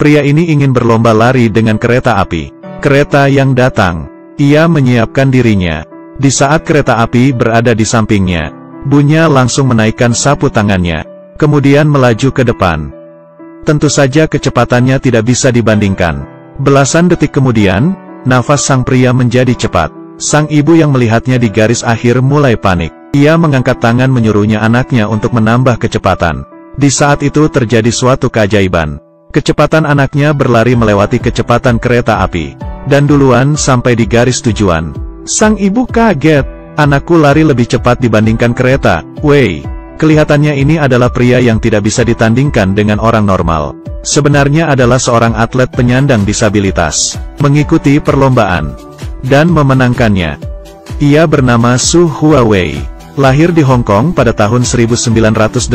Pria ini ingin berlomba lari dengan kereta api. Kereta yang datang. Ia menyiapkan dirinya. Di saat kereta api berada di sampingnya, Bunya langsung menaikkan sapu tangannya, kemudian melaju ke depan. Tentu saja kecepatannya tidak bisa dibandingkan. Belasan detik kemudian, nafas sang pria menjadi cepat. Sang ibu yang melihatnya di garis akhir mulai panik. Ia mengangkat tangan menyuruhnya anaknya untuk menambah kecepatan. Di saat itu terjadi suatu keajaiban. Kecepatan anaknya berlari melewati kecepatan kereta api, dan duluan sampai di garis tujuan. Sang ibu kaget. Anakku lari lebih cepat dibandingkan kereta. Wei, kelihatannya ini adalah pria yang tidak bisa ditandingkan dengan orang normal. Sebenarnya adalah seorang atlet penyandang disabilitas. Mengikuti perlombaan dan memenangkannya. Ia bernama Su Huawei. Lahir di Hong Kong pada tahun 1981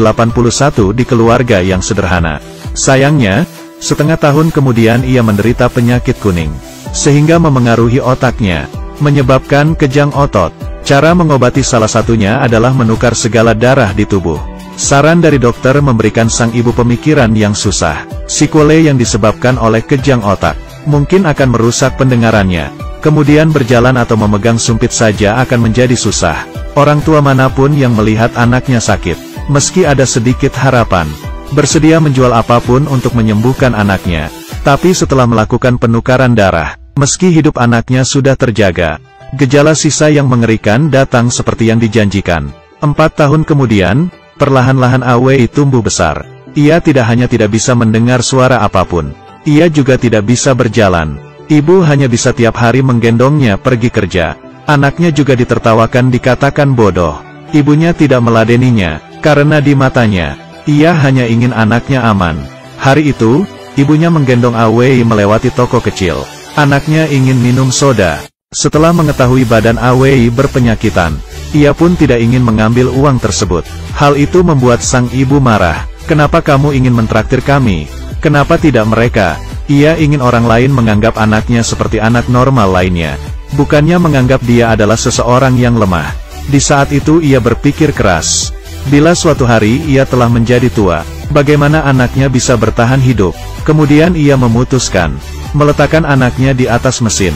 di keluarga yang sederhana. Sayangnya, setengah tahun kemudian ia menderita penyakit kuning, sehingga memengaruhi otaknya, menyebabkan kejang otot. Cara mengobati salah satunya adalah menukar segala darah di tubuh. Saran dari dokter memberikan sang ibu pemikiran yang susah. Sequelae yang disebabkan oleh kejang otak mungkin akan merusak pendengarannya. Kemudian berjalan atau memegang sumpit saja akan menjadi susah. Orang tua manapun yang melihat anaknya sakit, meski ada sedikit harapan, bersedia menjual apapun untuk menyembuhkan anaknya. Tapi setelah melakukan penukaran darah, meski hidup anaknya sudah terjaga, gejala sisa yang mengerikan datang seperti yang dijanjikan. 4 tahun kemudian, perlahan-lahan Awei tumbuh besar. Ia tidak hanya tidak bisa mendengar suara apapun, ia juga tidak bisa berjalan. Ibu hanya bisa tiap hari menggendongnya pergi kerja. Anaknya juga ditertawakan, dikatakan bodoh. Ibunya tidak meladeninya, karena di matanya, ia hanya ingin anaknya aman. Hari itu, ibunya menggendong Awei melewati toko kecil. Anaknya ingin minum soda. Setelah mengetahui badan Awei berpenyakitan, ia pun tidak ingin mengambil uang tersebut. Hal itu membuat sang ibu marah. Kenapa kamu ingin mentraktir kami? Kenapa tidak mereka? Ia ingin orang lain menganggap anaknya seperti anak normal lainnya, bukannya menganggap dia adalah seseorang yang lemah. Di saat itu ia berpikir keras. Bila suatu hari ia telah menjadi tua, bagaimana anaknya bisa bertahan hidup? Kemudian ia memutuskan meletakkan anaknya di atas mesin,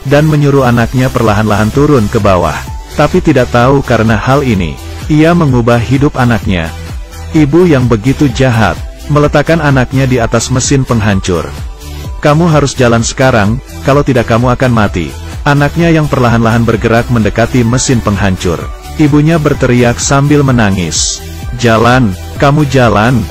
dan menyuruh anaknya perlahan-lahan turun ke bawah. Tapi tidak tahu karena hal ini, ia mengubah hidup anaknya. Ibu yang begitu jahat, meletakkan anaknya di atas mesin penghancur. Kamu harus jalan sekarang, kalau tidak kamu akan mati. Anaknya yang perlahan-lahan bergerak mendekati mesin penghancur. Ibunya berteriak sambil menangis. Jalan, kamu jalan.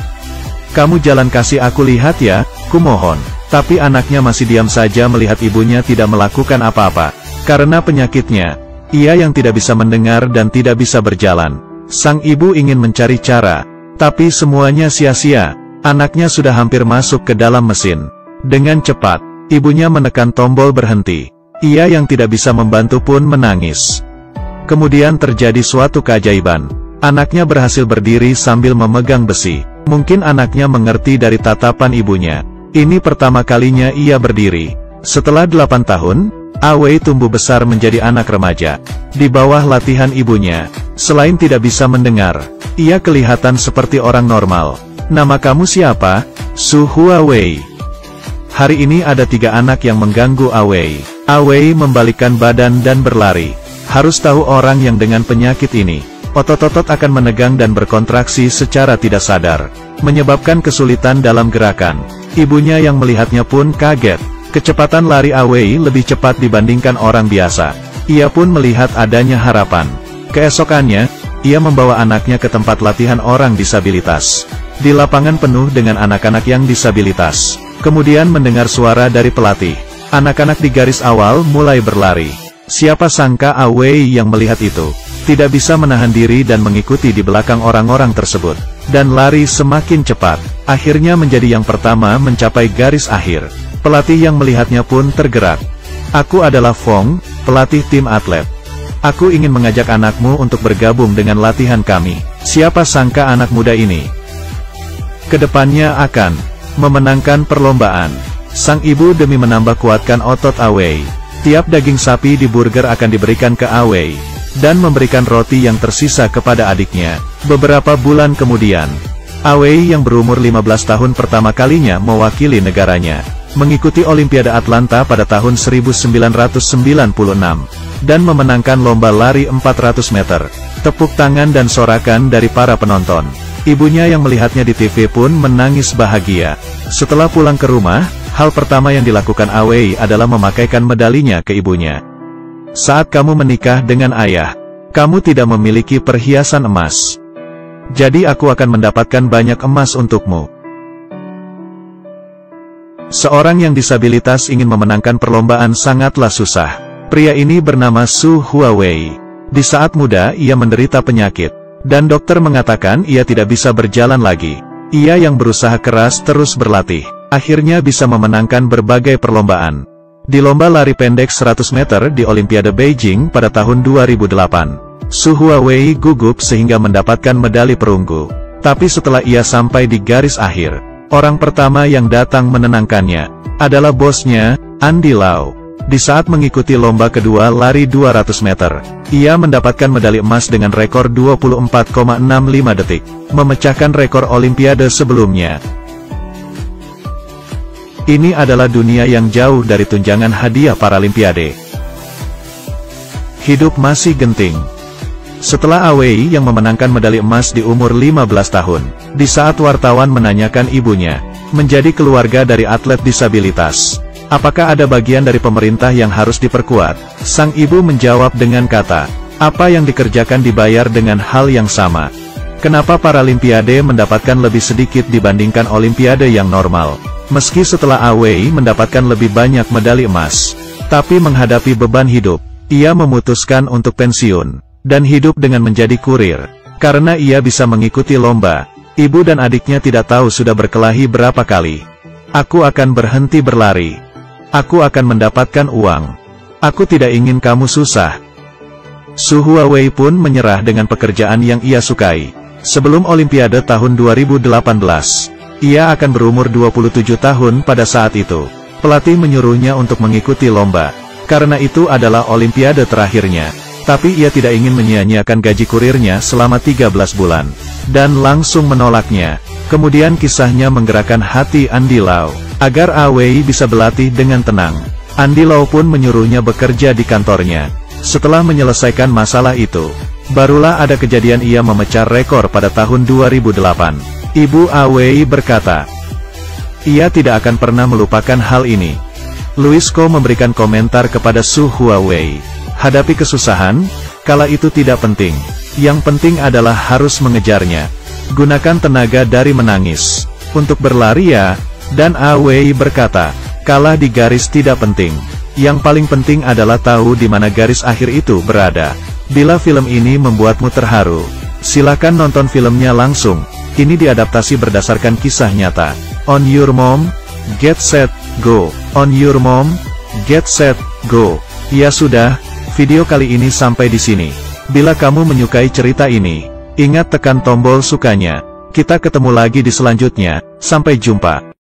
Kamu jalan, kasih aku lihat ya, kumohon. Tapi anaknya masih diam saja melihat ibunya tidak melakukan apa-apa. Karena penyakitnya, ia yang tidak bisa mendengar dan tidak bisa berjalan. Sang ibu ingin mencari cara, tapi semuanya sia-sia. Anaknya sudah hampir masuk ke dalam mesin. Dengan cepat, ibunya menekan tombol berhenti. Ia yang tidak bisa membantu pun menangis. Kemudian terjadi suatu keajaiban. Anaknya berhasil berdiri sambil memegang besi. Mungkin anaknya mengerti dari tatapan ibunya. Ini pertama kalinya ia berdiri. Setelah 8 tahun, Awei tumbuh besar menjadi anak remaja. Di bawah latihan ibunya, selain tidak bisa mendengar, ia kelihatan seperti orang normal. Nama kamu siapa? Su Huawei. Hari ini ada 3 anak yang mengganggu Awei. Awei membalikkan badan dan berlari. Harus tahu orang yang dengan penyakit ini, otot-otot akan menegang dan berkontraksi secara tidak sadar, menyebabkan kesulitan dalam gerakan. Ibunya yang melihatnya pun kaget. Kecepatan lari Awei lebih cepat dibandingkan orang biasa. Ia pun melihat adanya harapan. Keesokannya, ia membawa anaknya ke tempat latihan orang disabilitas. Di lapangan penuh dengan anak-anak yang disabilitas. Kemudian mendengar suara dari pelatih. Anak-anak di garis awal mulai berlari. Siapa sangka Awei yang melihat itu tidak bisa menahan diri dan mengikuti di belakang orang-orang tersebut. Dan lari semakin cepat. Akhirnya menjadi yang pertama mencapai garis akhir. Pelatih yang melihatnya pun tergerak. Aku adalah Fong, pelatih tim atlet. Aku ingin mengajak anakmu untuk bergabung dengan latihan kami. Siapa sangka anak muda ini kedepannya akan memenangkan perlombaan. Sang ibu demi menambah kuatkan otot Awei. Tiap daging sapi di burger akan diberikan ke Awei, dan memberikan roti yang tersisa kepada adiknya. Beberapa bulan kemudian, Awei yang berumur 15 tahun pertama kalinya mewakili negaranya, mengikuti Olimpiade Atlanta pada tahun 1996, dan memenangkan lomba lari 400 meter. Tepuk tangan dan sorakan dari para penonton. Ibunya yang melihatnya di TV pun menangis bahagia. Setelah pulang ke rumah, hal pertama yang dilakukan Awei adalah memakaikan medalinya ke ibunya. Saat kamu menikah dengan ayah, kamu tidak memiliki perhiasan emas. Jadi aku akan mendapatkan banyak emas untukmu. Seorang yang disabilitas ingin memenangkan perlombaan sangatlah susah. Pria ini bernama Su Huawei. Di saat muda ia menderita penyakit, dan dokter mengatakan ia tidak bisa berjalan lagi. Ia yang berusaha keras terus berlatih, akhirnya bisa memenangkan berbagai perlombaan. Di lomba lari pendek 100 meter di Olimpiade Beijing pada tahun 2008. Su Huawei gugup sehingga mendapatkan medali perunggu. Tapi setelah ia sampai di garis akhir, orang pertama yang datang menenangkannya adalah bosnya, Andy Lau. Di saat mengikuti lomba kedua lari 200 meter, ia mendapatkan medali emas dengan rekor 24,65 detik, memecahkan rekor Olimpiade sebelumnya. Ini adalah dunia yang jauh dari tunjangan hadiah Paralimpiade. Hidup masih genting. Setelah Awei yang memenangkan medali emas di umur 15 tahun, di saat wartawan menanyakan ibunya, menjadi keluarga dari atlet disabilitas, apakah ada bagian dari pemerintah yang harus diperkuat? Sang ibu menjawab dengan kata, apa yang dikerjakan dibayar dengan hal yang sama. Kenapa Paralimpiade mendapatkan lebih sedikit dibandingkan Olimpiade yang normal? Meski setelah Awei mendapatkan lebih banyak medali emas, tapi menghadapi beban hidup, ia memutuskan untuk pensiun dan hidup dengan menjadi kurir. Karena ia bisa mengikuti lomba, ibu dan adiknya tidak tahu sudah berkelahi berapa kali. Aku akan berhenti berlari. Aku akan mendapatkan uang. Aku tidak ingin kamu susah. Su Huawei pun menyerah dengan pekerjaan yang ia sukai. Sebelum Olimpiade tahun 2018, ia akan berumur 27 tahun pada saat itu. Pelatih menyuruhnya untuk mengikuti lomba, karena itu adalah Olimpiade terakhirnya. Tapi ia tidak ingin menyia-nyiakan gaji kurirnya selama 13 bulan, dan langsung menolaknya. Kemudian kisahnya menggerakkan hati Andy Lau, agar Awei bisa berlatih dengan tenang. Andy Lau pun menyuruhnya bekerja di kantornya. Setelah menyelesaikan masalah itu, barulah ada kejadian ia memecah rekor pada tahun 2008. Ibu Awei berkata, ia tidak akan pernah melupakan hal ini. Louis Ko memberikan komentar kepada Su Huawei. Hadapi kesusahan, kala itu tidak penting. Yang penting adalah harus mengejarnya. Gunakan tenaga dari menangis untuk berlari ya. Dan Awei berkata, kalah di garis tidak penting. Yang paling penting adalah tahu di mana garis akhir itu berada. Bila film ini membuatmu terharu, silakan nonton filmnya langsung. Ini diadaptasi berdasarkan kisah nyata. On Your Mom, Get Set, Go. On Your Mom, Get Set, Go. Ya sudah. Video kali ini sampai di sini. Bila kamu menyukai cerita ini, ingat tekan tombol sukanya. Kita ketemu lagi di selanjutnya. Sampai jumpa.